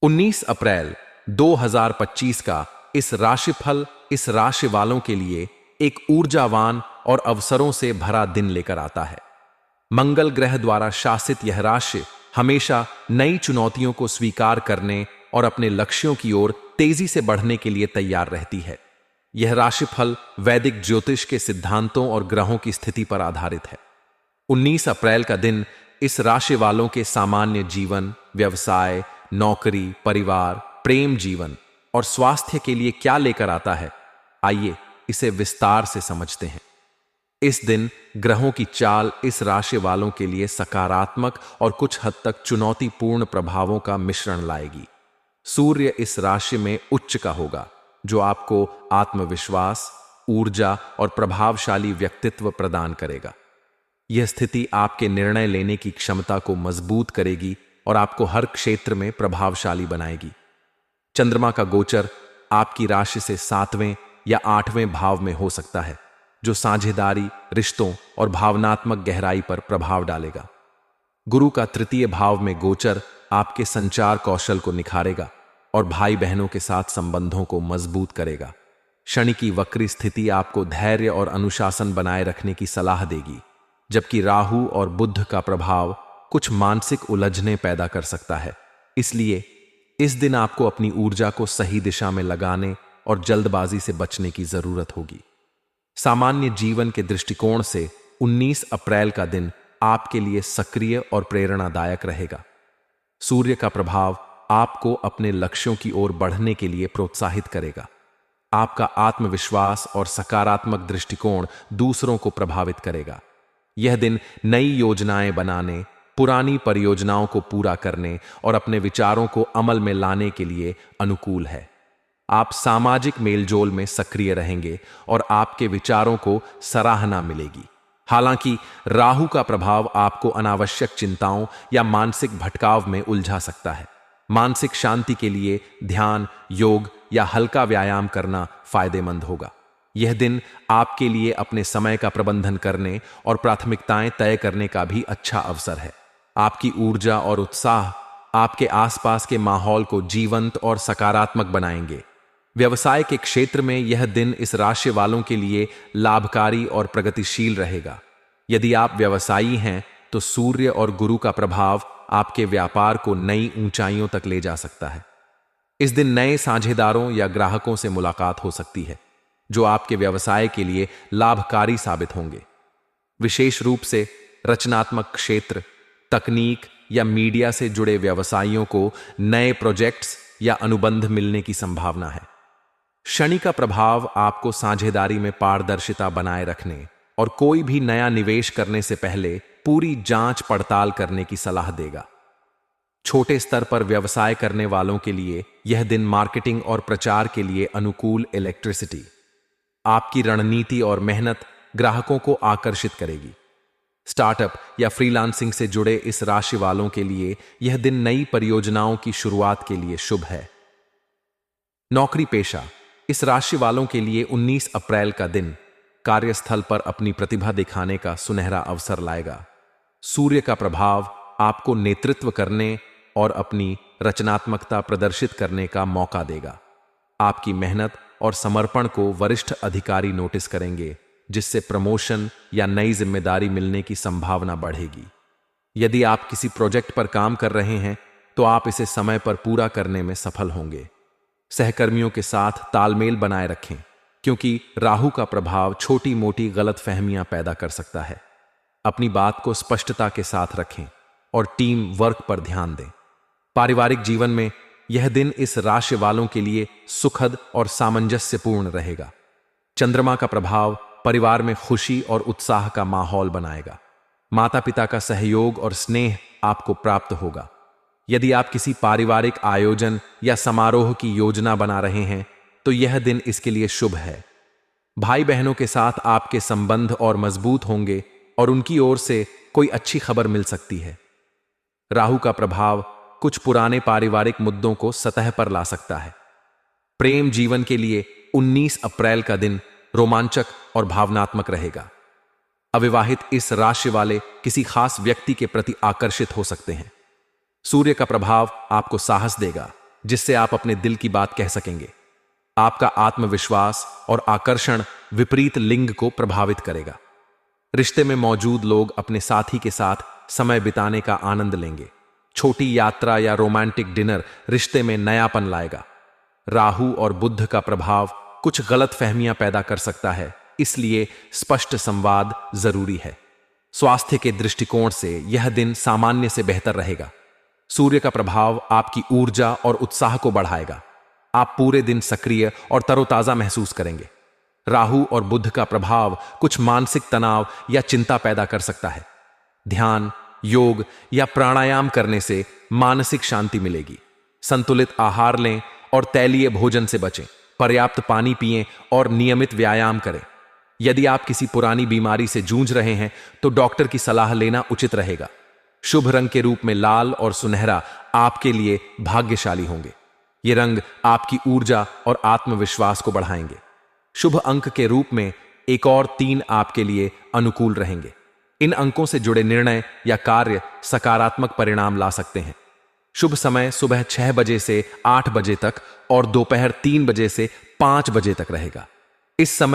19 अप्रैल 2025 का इस राशिफल इस राशि वालों के लिए एक ऊर्जावान और अवसरों से भरा दिन लेकर आता है। मंगल ग्रह द्वारा शासित यह राशि हमेशा नई चुनौतियों को स्वीकार करने और अपने लक्ष्यों की ओर तेजी से बढ़ने के लिए तैयार रहती है। यह राशिफल वैदिक ज्योतिष के सिद्धांतों और ग्रहों की स्थिति पर आधारित है। 19 अप्रैल का दिन इस राशि वालों के सामान्य जीवन, व्यवसाय, नौकरी, परिवार, प्रेम जीवन और स्वास्थ्य के लिए क्या लेकर आता है, आइए इसे विस्तार से समझते हैं। इस दिन ग्रहों की चाल इस राशि वालों के लिए सकारात्मक और कुछ हद तक चुनौतीपूर्ण प्रभावों का मिश्रण लाएगी। सूर्य इस राशि में उच्च का होगा, जो आपको आत्मविश्वास, ऊर्जा और प्रभावशाली व्यक्तित्व प्रदान करेगा। यह स्थिति आपके निर्णय लेने की क्षमता को मजबूत करेगी और आपको हर क्षेत्र में प्रभावशाली बनाएगी। चंद्रमा का गोचर आपकी राशि से 7वें या 8वें भाव में हो सकता है, जो साझेदारी, रिश्तों और भावनात्मक गहराई पर प्रभाव डालेगा। गुरु का तृतीय भाव में गोचर आपके संचार कौशल को निखारेगा और भाई बहनों के साथ संबंधों को मजबूत करेगा। शनि की वक्री स्थिति आपको धैर्य और अनुशासन बनाए रखने की सलाह देगी, जबकि राहु और बुध का प्रभाव कुछ मानसिक उलझनें पैदा कर सकता है। इसलिए इस दिन आपको अपनी ऊर्जा को सही दिशा में लगाने और जल्दबाजी से बचने की जरूरत होगी। सामान्य जीवन के दृष्टिकोण से 19 अप्रैल का दिन आपके लिए सक्रिय और प्रेरणादायक रहेगा। सूर्य का प्रभाव आपको अपने लक्ष्यों की ओर बढ़ने के लिए प्रोत्साहित करेगा। आपका आत्मविश्वास और सकारात्मक दृष्टिकोण दूसरों को प्रभावित करेगा। यह दिन नई योजनाएं बनाने, पुरानी परियोजनाओं को पूरा करने और अपने विचारों को अमल में लाने के लिए अनुकूल है। आप सामाजिक मेलजोल में सक्रिय रहेंगे और आपके विचारों को सराहना मिलेगी। हालांकि राहु का प्रभाव आपको अनावश्यक चिंताओं या मानसिक भटकाव में उलझा सकता है। मानसिक शांति के लिए ध्यान, योग या हल्का व्यायाम करना फायदेमंद होगा। यह दिन आपके लिए अपने समय का प्रबंधन करने और प्राथमिकताएं तय करने का भी अच्छा अवसर है। आपकी ऊर्जा और उत्साह आपके आसपास के माहौल को जीवंत और सकारात्मक बनाएंगे। व्यवसाय के क्षेत्र में यह दिन इस राशि वालों के लिए लाभकारी और प्रगतिशील रहेगा। यदि आप व्यवसायी हैं तो सूर्य और गुरु का प्रभाव आपके व्यापार को नई ऊंचाइयों तक ले जा सकता है। इस दिन नए साझेदारों या ग्राहकों से मुलाकात हो सकती है, जो आपके व्यवसाय के लिए लाभकारी साबित होंगे। विशेष रूप से रचनात्मक क्षेत्र, तकनीक या मीडिया से जुड़े व्यवसायियों को नए प्रोजेक्ट्स या अनुबंध मिलने की संभावना है। शनि का प्रभाव आपको साझेदारी में पारदर्शिता बनाए रखने और कोई भी नया निवेश करने से पहले पूरी जांच पड़ताल करने की सलाह देगा। छोटे स्तर पर व्यवसाय करने वालों के लिए यह दिन मार्केटिंग और प्रचार के लिए अनुकूल इलेक्ट्रिसिटी। आपकी रणनीति और मेहनत ग्राहकों को आकर्षित करेगी। स्टार्टअप या फ्रीलांसिंग से जुड़े इस राशि वालों के लिए यह दिन नई परियोजनाओं की शुरुआत के लिए शुभ है। नौकरी पेशा इस राशि वालों के लिए 19 अप्रैल का दिन कार्यस्थल पर अपनी प्रतिभा दिखाने का सुनहरा अवसर लाएगा। सूर्य का प्रभाव आपको नेतृत्व करने और अपनी रचनात्मकता प्रदर्शित करने का मौका देगा। आपकी मेहनत और समर्पण को वरिष्ठ अधिकारी नोटिस करेंगे, जिससे प्रमोशन या नई जिम्मेदारी मिलने की संभावना बढ़ेगी। यदि आप किसी प्रोजेक्ट पर काम कर रहे हैं तो आप इसे समय पर पूरा करने में सफल होंगे। सहकर्मियों के साथ तालमेल बनाए रखें, क्योंकि राहु का प्रभाव छोटी मोटी गलतफहमियां पैदा कर सकता है। अपनी बात को स्पष्टता के साथ रखें और टीम वर्क पर ध्यान दें। पारिवारिक जीवन में यह दिन इस राशि वालों के लिए सुखद और सामंजस्यपूर्ण रहेगा। चंद्रमा का प्रभाव परिवार में खुशी और उत्साह का माहौल बनाएगा। माता पिता का सहयोग और स्नेह आपको प्राप्त होगा। यदि आप किसी पारिवारिक आयोजन या समारोह की योजना बना रहे हैं तो यह दिन इसके लिए शुभ है। भाई बहनों के साथ आपके संबंध और मजबूत होंगे और उनकी ओर से कोई अच्छी खबर मिल सकती है। राहु का प्रभाव कुछ पुराने पारिवारिक मुद्दों को सतह पर ला सकता है। प्रेम जीवन के लिए 19 अप्रैल का दिन रोमांचक और भावनात्मक रहेगा। अविवाहित इस राशि वाले किसी खास व्यक्ति के प्रति आकर्षित हो सकते हैं। सूर्य का प्रभाव आपको साहस देगा जिससे आप अपने दिल की बात कह सकेंगे। आपका आत्मविश्वास और आकर्षण विपरीत लिंग को प्रभावित करेगा। रिश्ते में मौजूद लोग अपने साथी के साथ समय बिताने का आनंद लेंगे। छोटी यात्रा या रोमांटिक डिनर रिश्ते में नयापन लाएगा। राहु और बुध का प्रभाव कुछ गलत फहमियां पैदा कर सकता है, इसलिए स्पष्ट संवाद जरूरी है। स्वास्थ्य के दृष्टिकोण से यह दिन सामान्य से बेहतर रहेगा। सूर्य का प्रभाव आपकी ऊर्जा और उत्साह को बढ़ाएगा। आप पूरे दिन सक्रिय और तरोताजा महसूस करेंगे। राहु और बुध का प्रभाव कुछ मानसिक तनाव या चिंता पैदा कर सकता है। ध्यान, योग या प्राणायाम करने से मानसिक शांति मिलेगी। संतुलित आहार लें और तैलीय भोजन से बचें। पर्याप्त पानी पिएं और नियमित व्यायाम करें। यदि आप किसी पुरानी बीमारी से जूझ रहे हैं तो डॉक्टर की सलाह लेना उचित रहेगा। शुभ रंग के रूप में लाल और सुनहरा आपके लिए भाग्यशाली होंगे। ये रंग आपकी ऊर्जा और आत्मविश्वास को बढ़ाएंगे। शुभ अंक के रूप में 1 और 3 आपके लिए अनुकूल रहेंगे। इन अंकों से जुड़े निर्णय या कार्य सकारात्मक परिणाम ला सकते हैं। शुभ समय सुबह 6 बजे से 8 बजे तक और दोपहर 3 बजे से 5 बजे तक रहेगा। इस समय